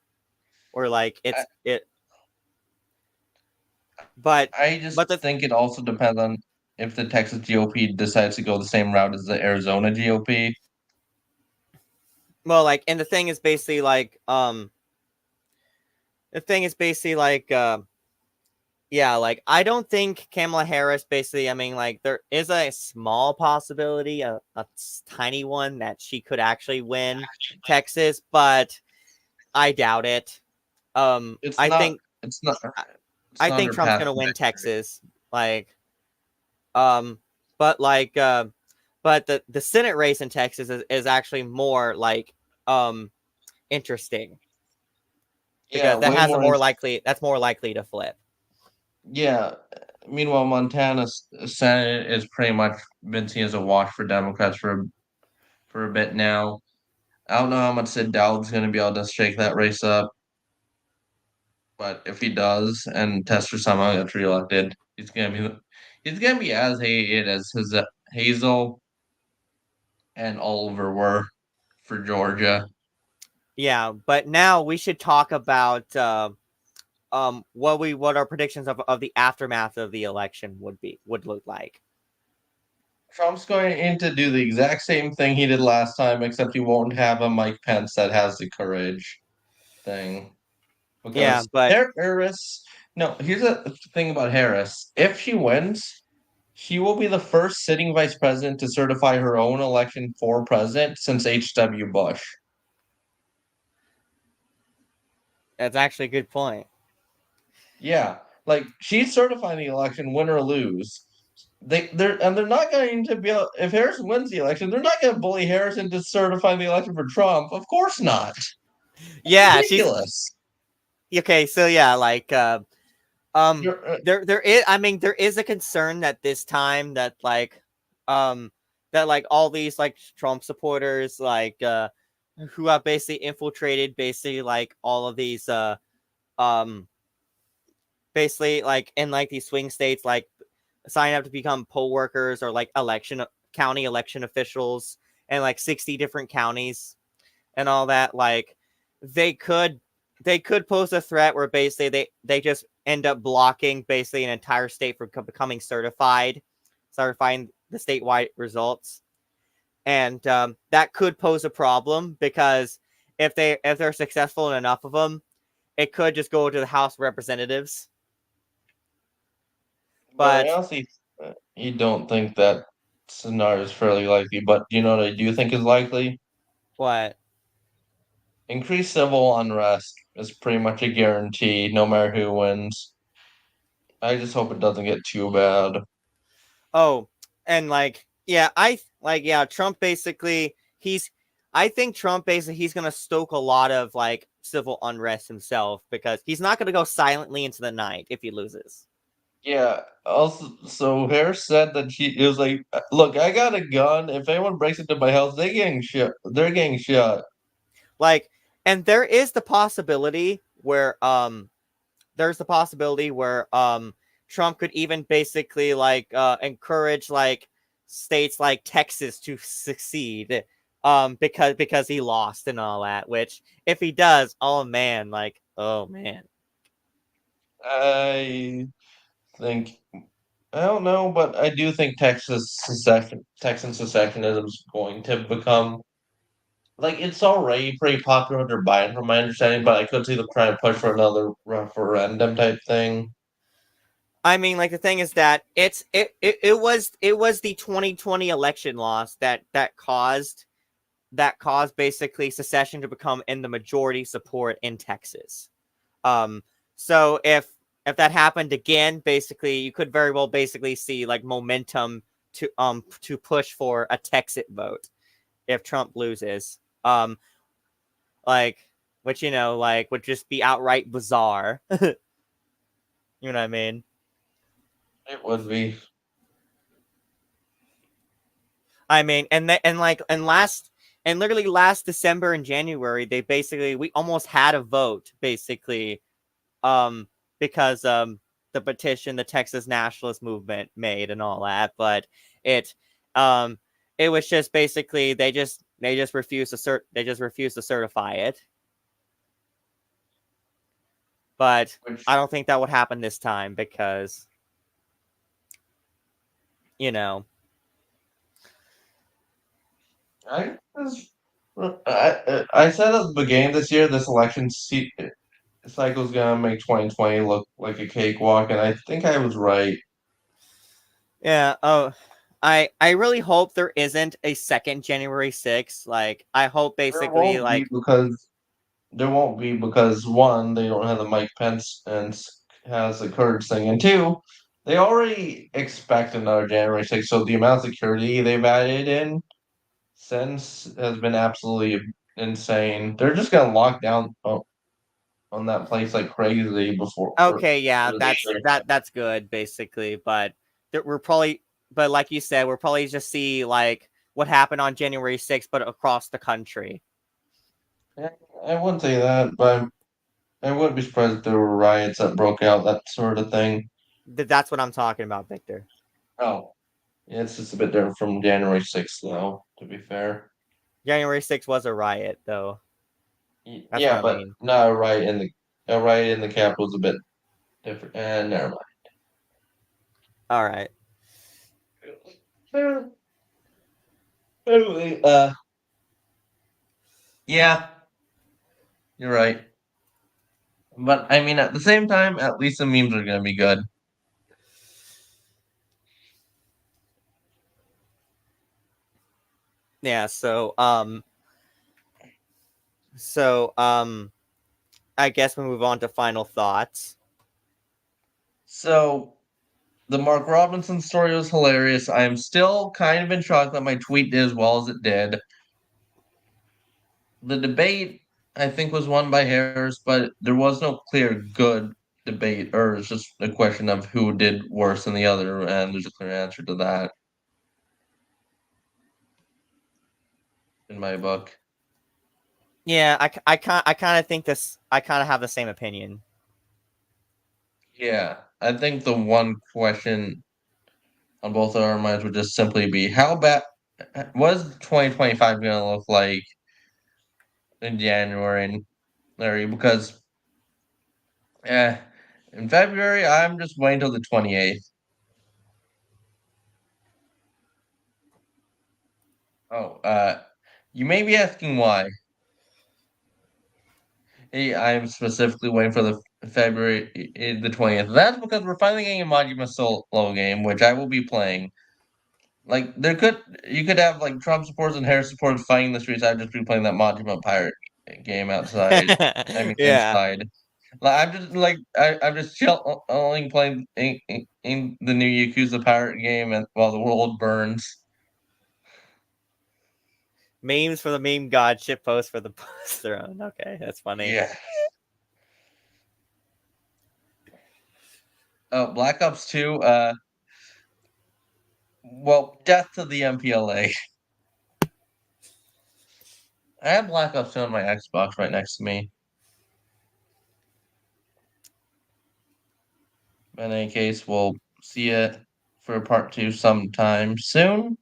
or like it. But I just but the think it also depends on if the Texas GOP decides to go the same route as the Arizona GOP. well, like, and the thing is basically like yeah, like, I don't think Kamala Harris basically, I mean, like, there is a small possibility, a tiny one, that she could actually win Texas, but I doubt it. It's I not. think It's not. I think her Trump's path gonna to win victory. Texas. Like, but like, but the Senate race in Texas is actually more like interesting Yeah, because that way has a more. more likely that's more likely to flip. Yeah. Meanwhile, Montana's Senate is pretty much been seen as a wash for Democrats for a bit now. I don't know how much Sid Dowd's going to be able to shake that race up, but if he does, and Tester somehow gets reelected, he's gonna be as hated as his Hazel and Oliver were for Georgia. Yeah, but now we should talk about what our predictions of the aftermath of the election would look like. Trump's going in to do the exact same thing he did last time, except he won't have a Mike Pence that has the courage thing. Yeah, Because but Harris, no, here's the thing about Harris. If she wins, she will be the first sitting vice president to certify her own election for president since H.W. Bush. that's actually a good point. Yeah, like she's certifying the election, win or lose. They're not going to be if Harris wins the election, they're not going to bully Harris into certifying the election for Trump. Of course not. Yeah, Ridiculous. okay. So yeah, like You're, there is, I mean, there is a concern that this time that like all these like Trump supporters who have basically infiltrated basically like all of these basically like in like these swing states, like sign up to become poll workers or like county election officials in like 60 different counties and all that, like they could pose a threat where basically they just end up blocking basically an entire state from becoming certifying the statewide results. And that could pose a problem because if they're successful in enough of them, it could just go to the House of Representatives. But You don't think that scenario is fairly likely, but you know what I do think is likely? What? Increased civil unrest is pretty much a guarantee, no matter who wins. I just hope it doesn't get too bad. Oh, and Trump basically I think Trump basically he's gonna stoke a lot of like civil unrest himself because he's not gonna go silently into the night if he loses. Yeah. Also, so Harris said that it was like, look, I got a gun. If anyone breaks into my house, they getting shot. They're getting shot. Like, and there is the possibility where Trump could even basically like encourage like states like Texas to succeed because he lost and all that, which if he does, oh man. I think I don't know, but I do think Texan secessionism is going to become like it's already pretty popular under Biden, from my understanding. But I could see them trying to push for another referendum type thing. I mean, like the thing is that it was the 2020 election loss that caused basically secession to become in the majority support in Texas. So if that happened again, basically you could very well basically see like momentum to push for a Texit vote if Trump loses. Like which would just be outright bizarre. You know what I mean? It would be. I mean, and literally last December and January, we almost had a vote basically, because the petition the Texas Nationalist Movement made and all that, but it was just basically they just refused to certify it. But I don't think that would happen this time because, you know. I said at the beginning of this year, this election cycle is gonna make 2020 look like a cakewalk, and I think I was right. Yeah. Oh, I really hope there isn't a second January 6th. Like, I hope basically There won't be because one, they don't have the Mike Pence and has the Kurds thing, and two, they already expect another January 6th. So the amount of security they've added in since has been absolutely insane. They're just gonna lock down on that place like crazy before. okay, yeah, for that's that's good basically, but like you said, we're probably just see like what happened on January 6th, but across the country. I wouldn't say that, but I wouldn't be surprised if there were riots that broke out, that sort of thing. That's what I'm talking about, Victor. Oh, yeah, it's just a bit different from January 6th, though, to be fair. January 6th was a riot, though. That's Yeah, what I but mean. not a riot in the Capitol is a bit different. And never mind. All right. Anyway, yeah, you're right. But I mean, at the same time, at least the memes are gonna be good. Yeah, so I guess we move on to final thoughts. So the Mark Robinson story was hilarious. I'm still kind of in shock that my tweet did as well as it did. The debate, I think, was won by Harris, but there was no clear good debate, or it's just a question of who did worse than the other, and there's a clear answer to that in my book. Yeah, I kind of think this. I kind of have the same opinion. Yeah, I think the one question on both of our minds would just simply be how bad was 2025 going to look like in January and Larry? Because in February, I'm just waiting till the 28th. Oh, you may be asking why. Hey, I'm specifically waiting for the February the 20th. That's because we're finally getting a Majima solo game, which I will be playing. Like you could have like Trump supporters and Harris supporters fighting in the streets. I'd just be playing that Majima pirate game outside. I mean Yeah. inside. Like I'm just chilling playing in the new Yakuza pirate game, and while the world burns. Memes for the meme god, shit post for the post throne. Okay, that's funny. Yeah. Black Ops 2. Well, death to the MPLA. I have Black Ops 2 on my Xbox right next to me. In any case, we'll see it for part 2 sometime soon.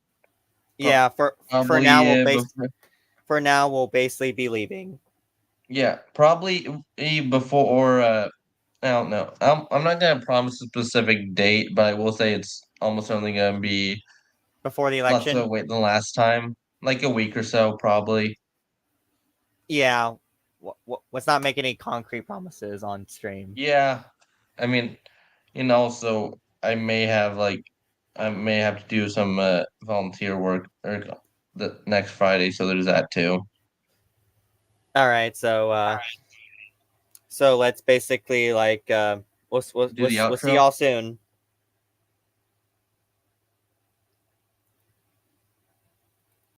Yeah, for Probably, now before- we'll basically be leaving. Yeah, probably before. I don't know. I'm not gonna promise a specific date, but I will say it's almost only gonna be Before the less election. of a wait than last time, like a week or so, probably. Yeah. Let's not make any concrete promises on stream. Yeah, I mean, also I may have to do some volunteer work or the next Friday, so there's that too. All right, so let's basically like we'll see outro? y'all soon.